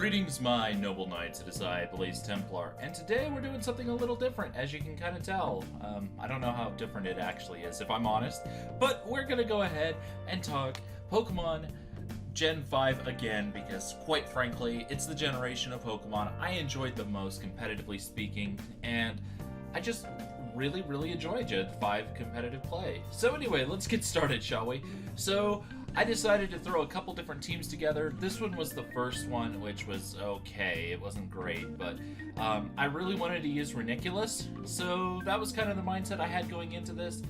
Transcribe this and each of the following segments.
Greetings, my noble knights. It is I, Blaze Templar, and today we're doing something a little different, as you can kind of tell. I don't know how different it actually is, if I'm honest, but we're gonna go ahead and talk Pokemon Gen 5 again, because quite frankly, it's the generation of Pokemon I enjoyed the most, competitively speaking, and I just really enjoy Gen 5 competitive play. So anyway, let's get started, shall we? So I decided to throw a couple different teams together. This one was the first one, which was okay. It wasn't great, but I really wanted to use Reniculus, so that was kind of the mindset I had going into this.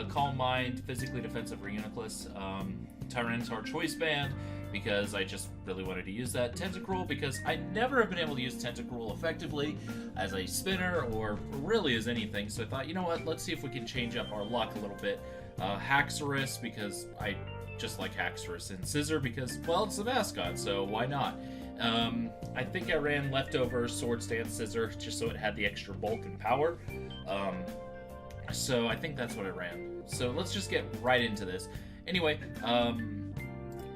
Calm Mind, Physically Defensive Reniculus, Tyranitar Choice Band, because I just really wanted to use that. Tentacruel, because I never have been able to use Tentacruel effectively as a spinner or really as anything, so I thought, you know what, let's see if we can change up our luck a little bit. Haxorus, because I just like Haxorus, and Scizor because, well, it's the mascot, so why not? I think I ran leftover Swords Dance Scizor just so it had the extra bulk and power. So I think that's what I ran. So let's just get right into this. Anyway,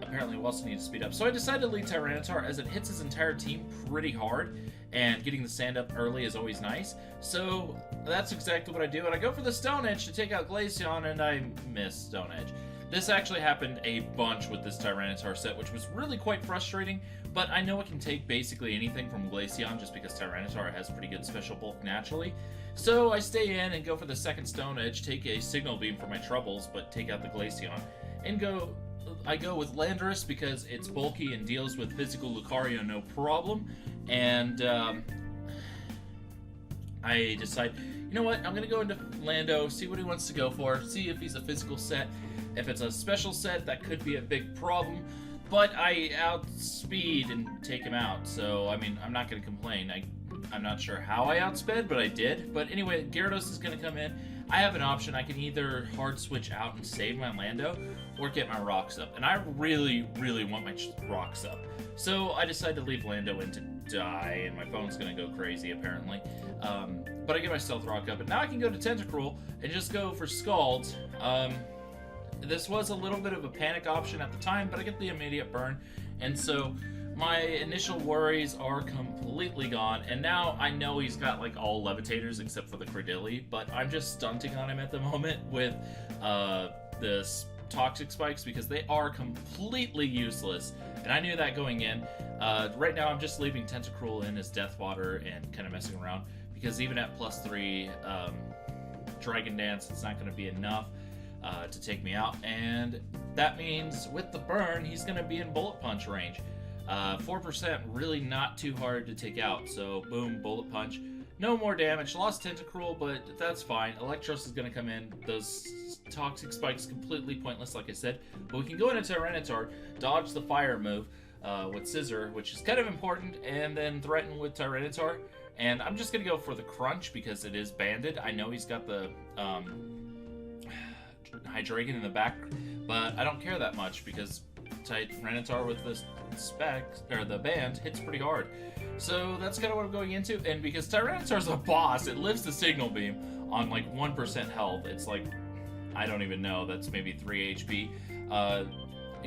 apparently we also need to speed up. So I decided to lead Tyranitar as it hits his entire team pretty hard, and getting the sand up early is always nice. So that's exactly what I do, and I go for the Stone Edge to take out Glaceon, and I miss Stone Edge. This actually happened a bunch with this Tyranitar set, which was really quite frustrating, but I know it can take basically anything from Glaceon just because Tyranitar has pretty good special bulk naturally. So I stay in and go for the second Stone Edge, take a Signal Beam for my troubles, but take out the Glaceon, and I go with Landorus because it's bulky and deals with physical Lucario no problem, and I decide, you know what, I'm going to go into Lando, see what he wants to go for, see if he's a physical set. If it's a special set, that could be a big problem, but I outspeed and take him out, so, I mean, I'm not going to complain. I'm not sure how I outsped, but I did. But anyway, Gyarados is going to come in. I have an option. I can either hard switch out and save my Lando, or get my rocks up, and I really want my rocks up. So I decided to leave Lando in to die, and my phone's going to go crazy, apparently. But I get my Stealth Rock up, and now I can go to Tentacruel and just go for Scald. This was a little bit of a panic option at the time, but I get the immediate burn, and so my initial worries are completely gone, and now I know he's got like all levitators except for the Credilli, but I'm just stunting on him at the moment with the Toxic Spikes because they are completely useless, and I knew that going in. Right now I'm just leaving Tentacruel in as Death Water and kind of messing around, because even at +3 Dragon Dance, it's not going to be enough to take me out, and that means with the burn, he's going to be in Bullet Punch range. 4%, really not too hard to take out, so boom, Bullet Punch. No more damage, lost Tentacruel, but that's fine. Electros is going to come in. Those Toxic Spikes completely pointless, like I said, but we can go into Tyranitar, dodge the fire move with Scizor, which is kind of important, and then threaten with Tyranitar, and I'm just going to go for the Crunch because it is banded. I know he's got the Hydreigon in the back, but I don't care that much because Tyranitar with the the band hits pretty hard. So that's kind of what I'm going into, and because Tyranitar's a boss, it lives the Signal Beam on like 1% health. It's like, I don't even know, that's maybe 3 HP.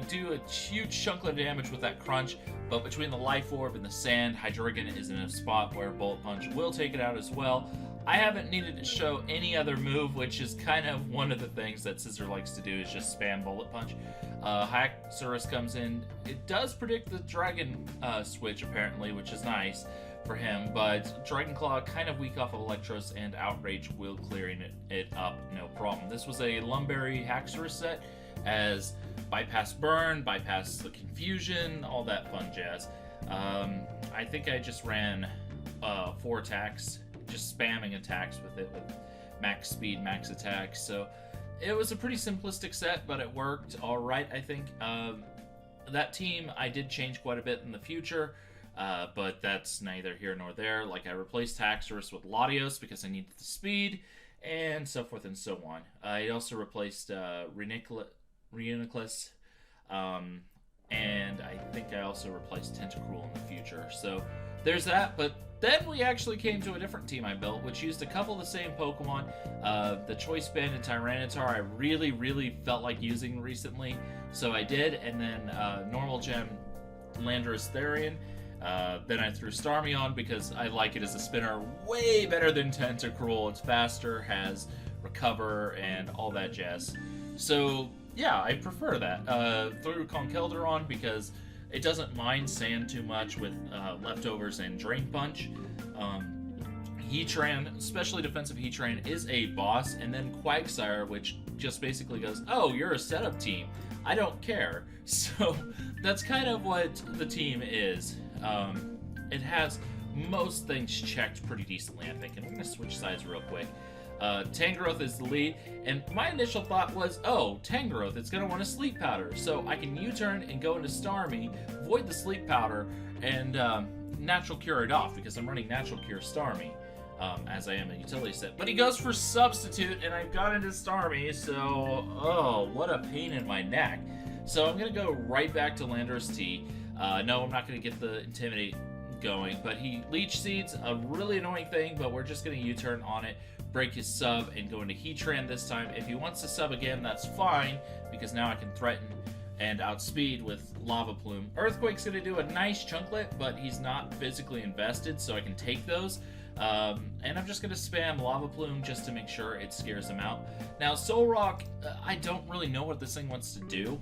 Do a huge chunk of damage with that Crunch, but between the Life Orb and the Sand, Hydreigon is in a spot where Bullet Punch will take it out as well. I haven't needed to show any other move, which is kind of one of the things that Scizor likes to do, is just spam Bullet Punch. Haxorus comes in. It does predict the Dragon switch, apparently, which is nice for him, but Dragon Claw kind of weak off of Electros, and Outrage will clearing it up, no problem. This was a Lumberry Haxorus set, as bypass burn, bypass the confusion, all that fun jazz. I think I just ran 4 attacks, just spamming attacks with it with max speed, max attack. So it was a pretty simplistic set, but it worked all right, I think. That team I did change quite a bit in the future, but that's neither here nor there. Like, I replaced Haxorus with Latios because I needed the speed, and so forth and so on. I also replaced Reniculus, and I think I also replaced Tentacruel in the future. So there's that, but then we actually came to a different team I built, which used a couple of the same Pokemon. The Choice Band and Tyranitar I really felt like using recently, so I did, and then Normal Gem Landorus Therian. Then I threw Starmie on because I like it as a spinner way better than Tentacruel. It's faster, has recover, and all that jazz. So yeah, I prefer that. Threw Conkeldurr on because it doesn't mind sand too much with leftovers and Drain Punch. Heatran, especially defensive Heatran, is a boss, and then Quagsire, which just basically goes, oh, you're a setup team. I don't care. So that's kind of what the team is. It has most things checked pretty decently, I think. And we're going to switch sides real quick. Tangrowth is the lead, and my initial thought was, oh, Tangrowth, it's going to want a Sleep Powder, so I can U-turn and go into Starmie, void the Sleep Powder, and Natural Cure it off, because I'm running Natural Cure Starmie, as I am a utility set. But he goes for Substitute, and I've got into Starmie, so, oh, what a pain in my neck. So I'm going to go right back to Landorus T. No, I'm not going to get the Intimidate going, but he Leech Seeds, a really annoying thing, but we're just going to U-turn on it, break his sub, and go into Heatran this time. If he wants to sub again, that's fine, because now I can threaten and outspeed with Lava Plume. Earthquake's going to do a nice chunklet, but he's not physically invested, so I can take those. And I'm just going to spam Lava Plume just to make sure it scares him out. Now, Soul Rock, I don't really know what this thing wants to do.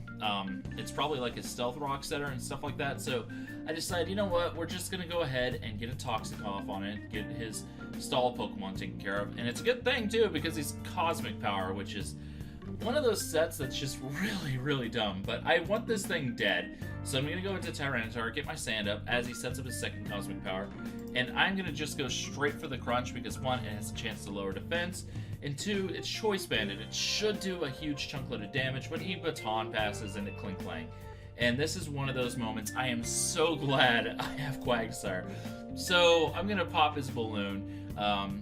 It's probably like a Stealth Rock setter and stuff like that, so I decided, you know what, we're just going to go ahead and get a Toxic off on it, get his stall Pokemon taken care of. And it's a good thing, too, because he's Cosmic Power, which is one of those sets that's just really, really dumb. But I want this thing dead, so I'm going to go into Tyranitar, get my Sand up as he sets up his second Cosmic Power. And I'm going to just go straight for the Crunch because, one, it has a chance to lower defense, and two, it's Choice Banded. It should do a huge chunklet of damage, but he Baton Passes into Klinklang. And this is one of those moments I am so glad I have Quagsire. So I'm going to pop his Balloon.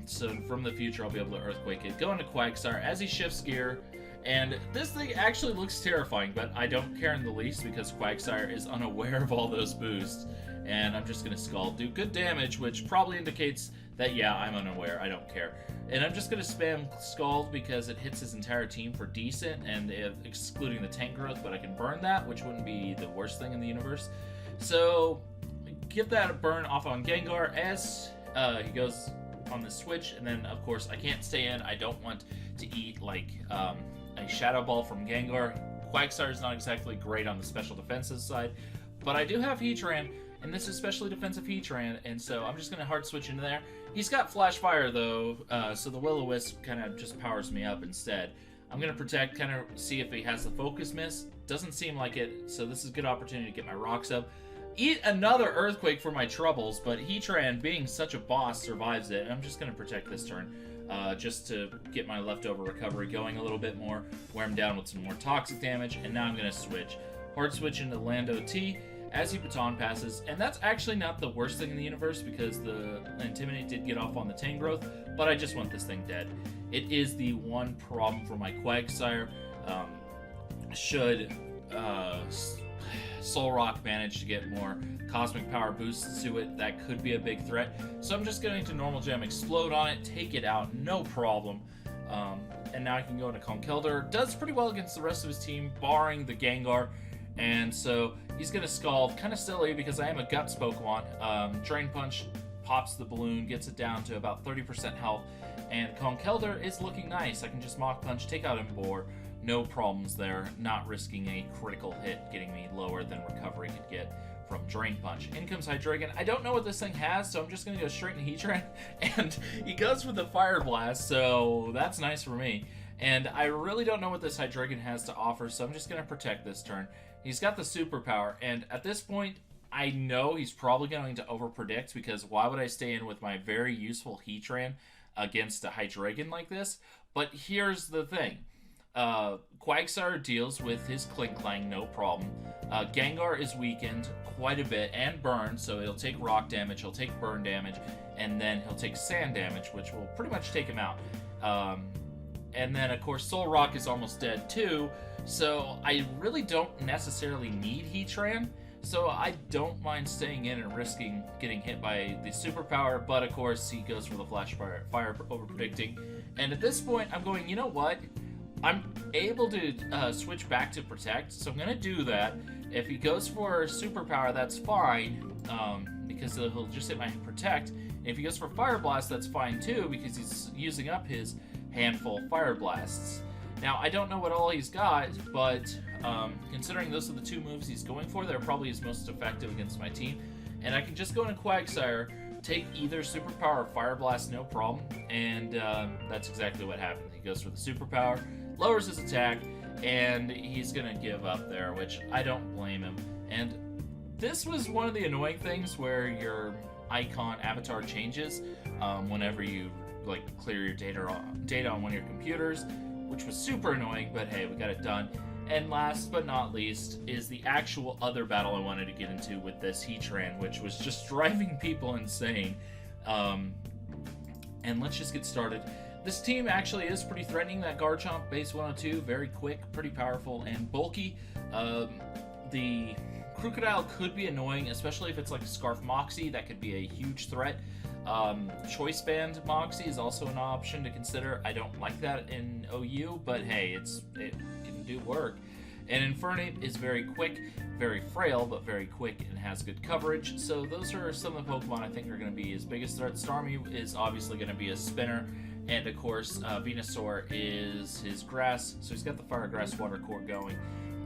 So from the future, I'll be able to Earthquake it. Go into Quagsire as he shifts gear. And this thing actually looks terrifying, but I don't care in the least because Quagsire is unaware of all those boosts. And I'm just going to Scald, do good damage, which probably indicates that, yeah, I'm unaware. I don't care. And I'm just going to spam Scald because it hits his entire team for decent, and excluding the Tank Growth, but I can burn that, which wouldn't be the worst thing in the universe. So get that burn off on Gengar as he goes on the switch, and then, of course, I can't stay in. I don't want to eat, like, a Shadow Ball from Gengar. Quagsire is not exactly great on the special defenses side, but I do have Heatran, and this is specially defensive Heatran, and so I'm just going to hard switch into there. He's got Flash Fire, though, so the Will-O-Wisp kind of just powers me up instead. I'm going to Protect, kind of see if he has the Focus Miss. Doesn't seem like it, so this is a good opportunity to get my rocks up. Eat another Earthquake for my troubles, but Heatran, being such a boss, survives it, and I'm just going to Protect this turn. Just to get my leftover recovery going a little bit more, wear him down with some more toxic damage, and now I'm going to switch. Hard switch into Lando T as he Baton Passes, and that's actually not the worst thing in the universe because the Intimidate did get off on the Tangrowth, but I just want this thing dead. It is the one problem for my Quagsire. Should Soul Rock manage to get more Cosmic Power boosts to it, that could be a big threat. So I'm just going to Normal Jam Explode on it, take it out, no problem. And now I can go into Conkeldurr. Does pretty well against the rest of his team, barring the Gengar. And so he's going to Scald, kind of silly because I am a Guts Pokemon. Drain Punch pops the balloon, gets it down to about 30% health. And Conkeldurr is looking nice. I can just Mach Punch, take out Embor. No problems there, not risking a critical hit, getting me lower than recovery could get from Drain Punch. In comes Hydreigon. I don't know what this thing has, so I'm just going to go straight into Heatran. And he goes for the Fire Blast, so that's nice for me. And I really don't know what this Hydreigon has to offer, so I'm just going to Protect this turn. He's got the Superpower, and at this point, I know he's probably going to overpredict, because why would I stay in with my very useful Heatran against a Hydreigon like this? But here's the thing. Quagsire deals with his Klinklang, no problem. Gengar is weakened quite a bit and burned, so he'll take rock damage, he'll take burn damage, and then he'll take sand damage, which will pretty much take him out. And then, of course, Soul Rock is almost dead too, so I really don't necessarily need Heatran, so I don't mind staying in and risking getting hit by the Superpower, but of course he goes for the Flash Fire over-predicting. And at this point, I'm going, you know what? I'm able to switch back to Protect, so I'm going to do that. If he goes for Superpower, that's fine, because he'll just hit my Protect. And if he goes for Fire Blast, that's fine too, because he's using up his handful Fire Blasts. Now, I don't know what all he's got, but considering those are the 2 moves he's going for, they're probably his most effective against my team. And I can just go into Quagsire, take either Superpower or Fire Blast, no problem, and that's exactly what happened. He goes for the Superpower, lowers his attack, and he's going to give up there, which I don't blame him. And this was one of the annoying things where your icon avatar changes whenever you clear your data on one of your computers, which was super annoying, but hey, we got it done. And last but not least is the actual other battle I wanted to get into with this Heatran, which was just driving people insane. And let's just get started. This team actually is pretty threatening. That Garchomp base 102, very quick, pretty powerful, and bulky. The Crocodile could be annoying, especially if it's like a Scarf Moxie. That could be a huge threat. Choice Band Moxie is also an option to consider. I don't like that in OU, but hey, it can do work. And Infernape is very quick, very frail, but very quick and has good coverage. So those are some of the Pokemon I think are going to be his biggest threat. Starmie is obviously going to be a spinner. And of course, Venusaur is his grass. So he's got the Fire, Grass, Water core going.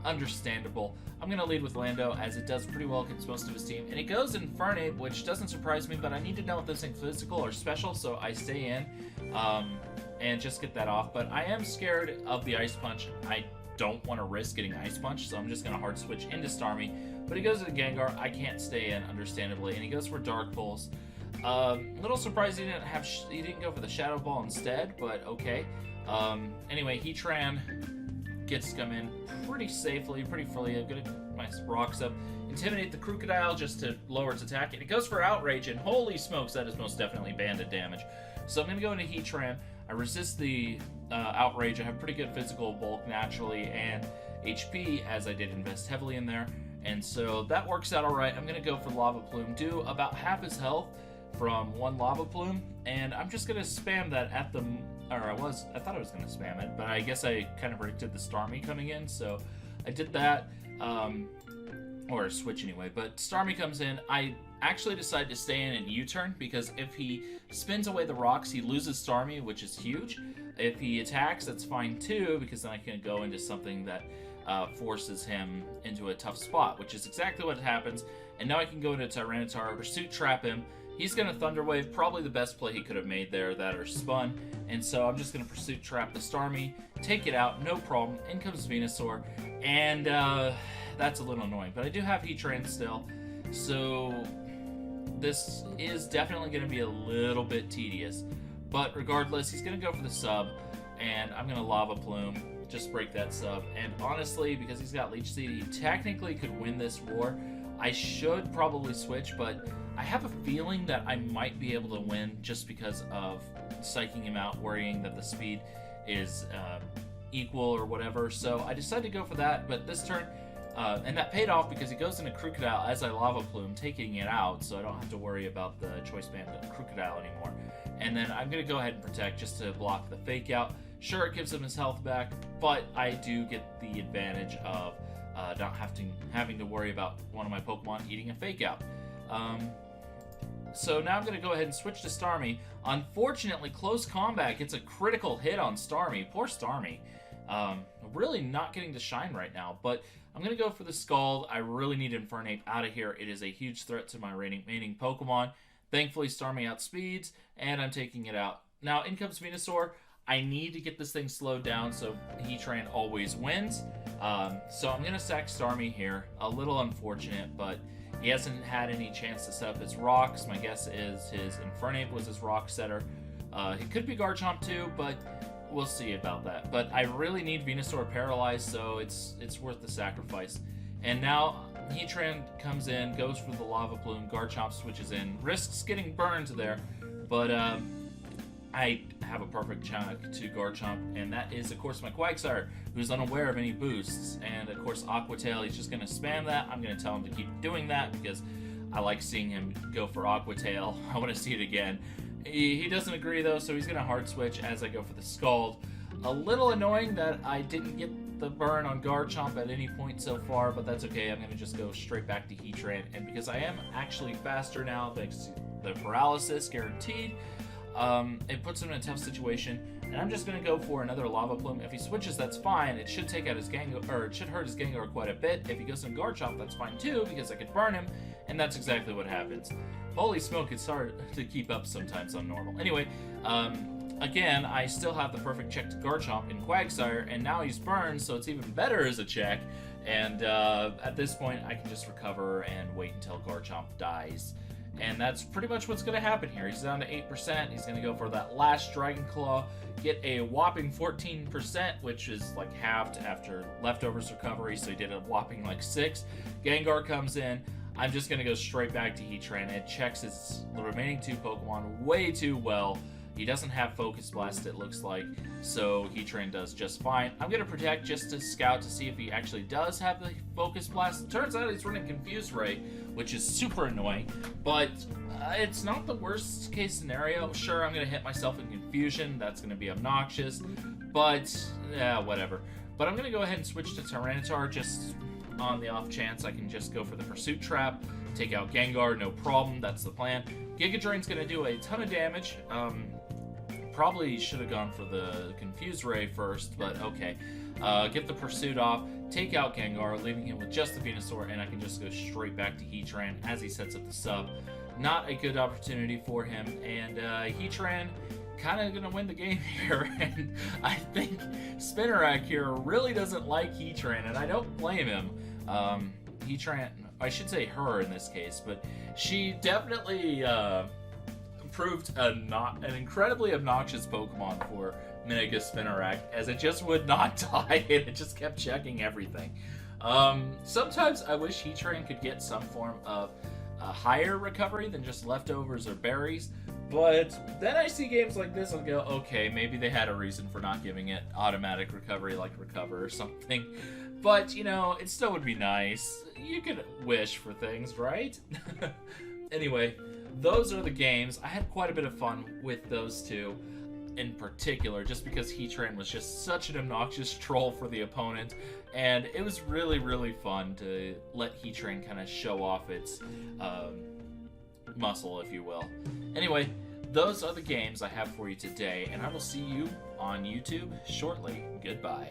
Understandable. I'm going to lead with Lando, as it does pretty well against most of his team. And he goes Infernape, which doesn't surprise me, but I need to know if this thing's physical or special, so I stay in and just get that off. But I am scared of the Ice Punch. I don't want to risk getting Ice Punch, so I'm just going to hard switch into Starmie. But he goes to Gengar. I can't stay in, understandably, and he goes for Dark Pulse. Little surprised he didn't go for the Shadow Ball instead, but okay. Anyway, Heatran gets to come in pretty safely, pretty fully. I'm gonna my rocks up, intimidate the Crocodile just to lower its attack, and it goes for Outrage, and holy smokes, that is most definitely banded damage. So I'm gonna go into Heatran. I resist the Outrage. I have pretty good physical bulk naturally and HP, as I did invest heavily in there, and so that works out all right. I'm gonna go for Lava Plume, do about half his health from 1 Lava Plume, and I'm just gonna spam that at the, or I thought I was gonna spam it, but I guess I kind of predicted the Starmie coming in, so I did that, or switch anyway. But Starmie comes in. I actually decided to stay in and U-turn, because if he spins away the rocks, he loses Starmie, which is huge. If he attacks, that's fine too, because then I can go into something that forces him into a tough spot, which is exactly what happens. And now I can go into Tyranitar, Pursuit Trap him. He's going to Thunder Wave, probably the best play he could have made there, that or Spun. And so I'm just going to Pursuit Trap the Starmie, take it out, no problem. In comes Venusaur, and that's a little annoying. But I do have Heatran still, so this is definitely going to be a little bit tedious. But regardless, he's going to go for the sub, and I'm going to Lava Plume, just break that sub. And honestly, because he's got Leech Seed, he technically could win this war. I should probably switch, but I have a feeling that I might be able to win just because of psyching him out, worrying that the speed is equal or whatever. So I decided to go for that, but this turn, and that paid off because he goes into Crocodile as I Lava Plume, taking it out, so I don't have to worry about the Choice Band Crocodile anymore. And then I'm going to go ahead and Protect just to block the Fake Out. Sure, it gives him his health back, but I do get the advantage of not having to worry about one of my Pokemon eating a Fake Out. So now I'm going to go ahead and switch to Starmie. Unfortunately, close combat gets a critical hit on Starmie. Poor Starmie. Really not getting to shine right now, but I'm going to go for the Scald. I really need Infernape out of here. It is a huge threat to my remaining Pokemon. Thankfully, Starmie outspeeds, and I'm taking it out. Now, in comes Venusaur. I need to get this thing slowed down so Heatran always wins. So I'm going to sack Starmie here. A little unfortunate, but he hasn't had any chance to set up his rocks. My guess is his Infernape was his rock setter. It could be Garchomp too, but we'll see about that. But I really need Venusaur paralyzed, so it's worth the sacrifice. And now Heatran comes in, goes for the Lava Plume. Garchomp switches in, risks getting burned there, but I have a perfect chunk to Garchomp, and that is, of course, my Quagsire, who's unaware of any boosts. And, of course, Aqua Tail, he's just going to spam that. I'm going to tell him to keep doing that because I like seeing him go for Aqua Tail. I want to see it again. He doesn't agree, though, so he's going to hard switch as I go for the Scald. A little annoying that I didn't get the burn on Garchomp at any point so far, but that's okay. I'm going to just go straight back to Heatran, and because I am actually faster now, thanks to the paralysis guaranteed, it puts him in a tough situation, and I'm just going to go for another Lava Plume. If he switches, that's fine. It should take out his Gengar, or it should hurt his Gengar quite a bit. If he goes in Garchomp, that's fine too, because I could burn him, and that's exactly what happens. Holy smoke, it's hard to keep up sometimes on normal. Anyway, again, I still have the perfect check to Garchomp in Quagsire, and now he's burned, so it's even better as a check. And at this point, I can just recover and wait until Garchomp dies. And that's pretty much what's going to happen here. He's down to 8%. He's going to go for that last Dragon Claw, get a whopping 14%, which is like halved after Leftovers recovery, so he did a whopping like 6. Gengar comes in. I'm just going to go straight back to Heatran. It checks his remaining 2 Pokemon way too well. He doesn't have Focus Blast, it looks like, so Heatran does just fine. I'm going to Protect just to scout to see if he actually does have the Focus Blast. It turns out he's running Confuse Ray, which is super annoying, but it's not the worst case scenario. Sure, I'm going to hit myself in Confusion. That's going to be obnoxious, but whatever. But I'm going to go ahead and switch to Tyranitar just on the off chance I can just go for the Pursuit Trap, take out Gengar, no problem. That's the plan. Giga Drain's going to do a ton of damage. Probably should have gone for the Confuse Ray first, but okay. Get the Pursuit off, take out Gengar, leaving him with just the Venusaur, and I can just go straight back to Heatran as he sets up the sub. Not a good opportunity for him, and Heatran kind of going to win the game here, and I think Spinarak here really doesn't like Heatran, and I don't blame him. Heatran, I should say her in this case, but she definitely proved an incredibly obnoxious Pokemon for Mega Spinarak, as it just would not die, and it just kept checking everything. Sometimes I wish Heatran could get some form of a higher recovery than just Leftovers or Berries, but then I see games like this and go, okay, maybe they had a reason for not giving it automatic recovery like Recover or something. But, you know, it still would be nice. You could wish for things, right? Anyway, those are the games. I had quite a bit of fun with those two in particular, just because Heatran was just such an obnoxious troll for the opponent, and it was really, really fun to let Heatran kind of show off its muscle, if you will. Anyway, those are the games I have for you today, and I will see you on YouTube shortly. Goodbye.